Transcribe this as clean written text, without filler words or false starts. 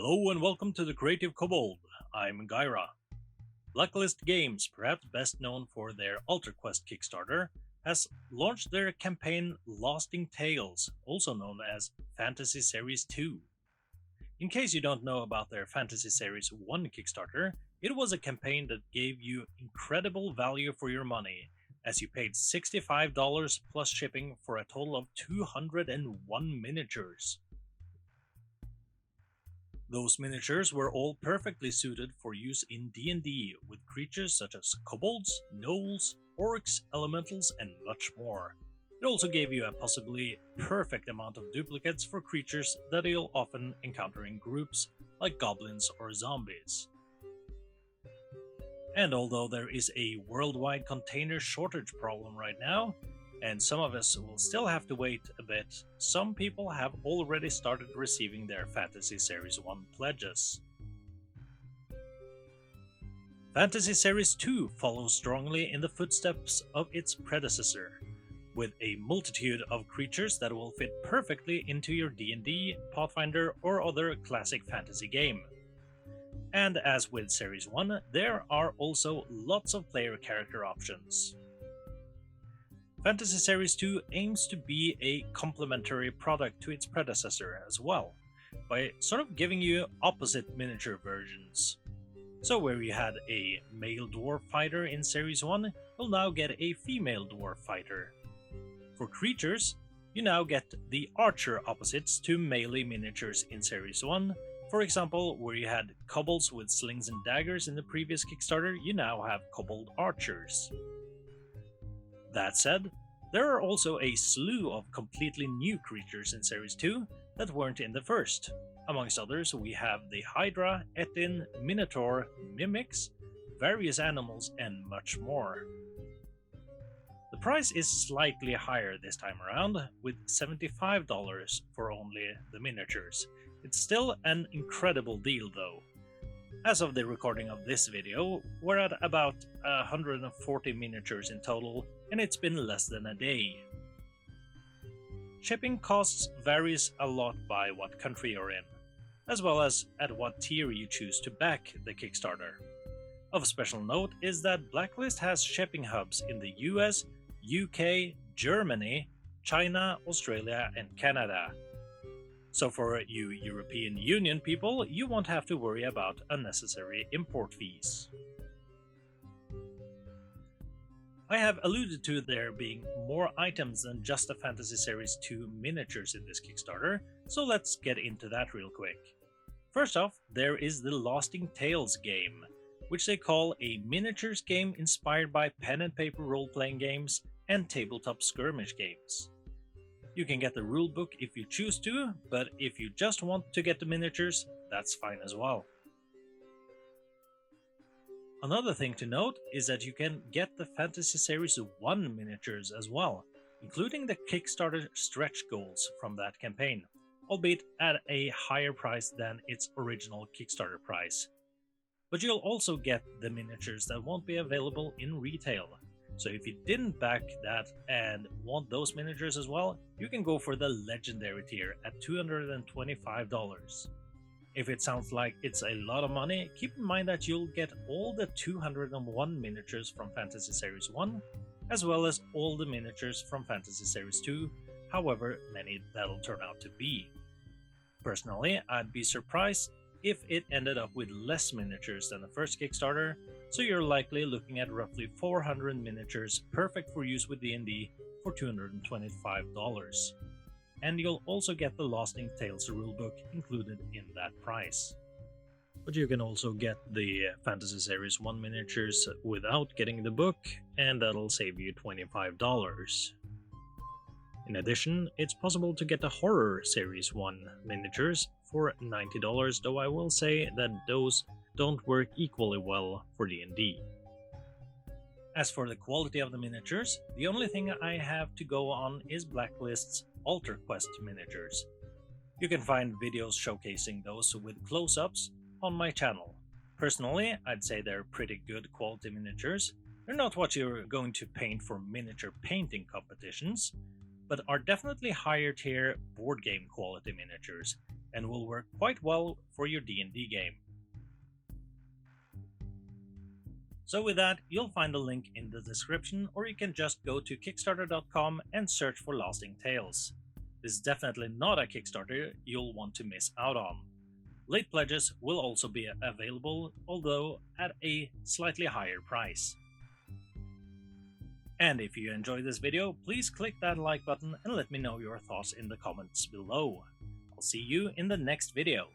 Hello and welcome to the Creative Kobold. I'm Gyra. Blacklist Games, perhaps best known for their Alter Quest Kickstarter, has launched their campaign Lasting Tales, also known as Fantasy Series 2. In case you don't know about their Fantasy Series 1 Kickstarter, it was a campaign that gave you incredible value for your money, as you paid $65 plus shipping for a total of 201 miniatures. Those miniatures were all perfectly suited for use in D&D, with creatures such as kobolds, gnolls, orcs, elementals, and much more. It also gave you a possibly perfect amount of duplicates for creatures that you'll often encounter in groups, like goblins or zombies. And although there is a worldwide container shortage problem right now, and some of us will still have to wait a bit, some people have already started receiving their Fantasy Series 1 pledges. Fantasy Series 2 follows strongly in the footsteps of its predecessor, with a multitude of creatures that will fit perfectly into your D&D, Pathfinder, or other classic fantasy game. And as with Series 1, there are also lots of player character options. Fantasy Series 2 aims to be a complementary product to its predecessor as well, by sort of giving you opposite miniature versions. So where you had a male dwarf fighter in Series 1, you'll now get a female dwarf fighter. For creatures, you now get the archer opposites to melee miniatures in Series 1. For example, where you had kobolds with slings and daggers in the previous Kickstarter, you now have kobold archers. That said, there are also a slew of completely new creatures in Series 2 that weren't in the first. Amongst others, we have the Hydra, Etin, Minotaur, Mimics, various animals, and much more. The price is slightly higher this time around, with $75 for only the miniatures. It's still an incredible deal though. As of the recording of this video, we're at about 140 miniatures in total, and it's been less than a day. Shipping costs varies a lot by what country you're in, as well as at what tier you choose to back the Kickstarter. Of special note is that Blacklist has shipping hubs in the US, UK, Germany, China, Australia, and Canada. So for you European Union people, you won't have to worry about unnecessary import fees. I have alluded to there being more items than just the Fantasy Series 2 miniatures in this Kickstarter, so let's get into that real quick. First off, there is the Lasting Tales game, which they call a miniatures game inspired by pen and paper role-playing games and tabletop skirmish games. You can get the rulebook if you choose to, but if you just want to get the miniatures, that's fine as well. Another thing to note is that you can get the Fantasy Series 1 miniatures as well, including the Kickstarter stretch goals from that campaign, albeit at a higher price than its original Kickstarter price. But you'll also get the miniatures that won't be available in retail. So if you didn't back that and want those miniatures as well, you can go for the Legendary tier at $225. If it sounds like it's a lot of money, keep in mind that you'll get all the 201 miniatures from Fantasy Series 1, as well as all the miniatures from Fantasy Series 2, however many that'll turn out to be. Personally, I'd be surprised if it ended up with less miniatures than the first Kickstarter, so you're likely looking at roughly 400 miniatures perfect for use with D&D for $225. And you'll also get the Lasting Tales rulebook included in that price. But you can also get the Fantasy Series 1 miniatures without getting the book, and that'll save you $25. In addition, it's possible to get the Horror Series 1 miniatures for $90, though I will say that those don't work equally well for D&D. As for the quality of the miniatures, the only thing I have to go on is Blacklist's Alter Quest miniatures. You can find videos showcasing those with close-ups on my channel. Personally, I'd say they're pretty good quality miniatures. They're not what you're going to paint for miniature painting competitions, but are definitely higher tier board game quality miniatures, and will work quite well for your D&D game. So with that, you'll find a link in the description, or you can just go to Kickstarter.com and search for Lasting Tales. This is definitely not a Kickstarter you'll want to miss out on. Late pledges will also be available, although at a slightly higher price. And if you enjoyed this video, please click that like button and let me know your thoughts in the comments below. I'll see you in the next video.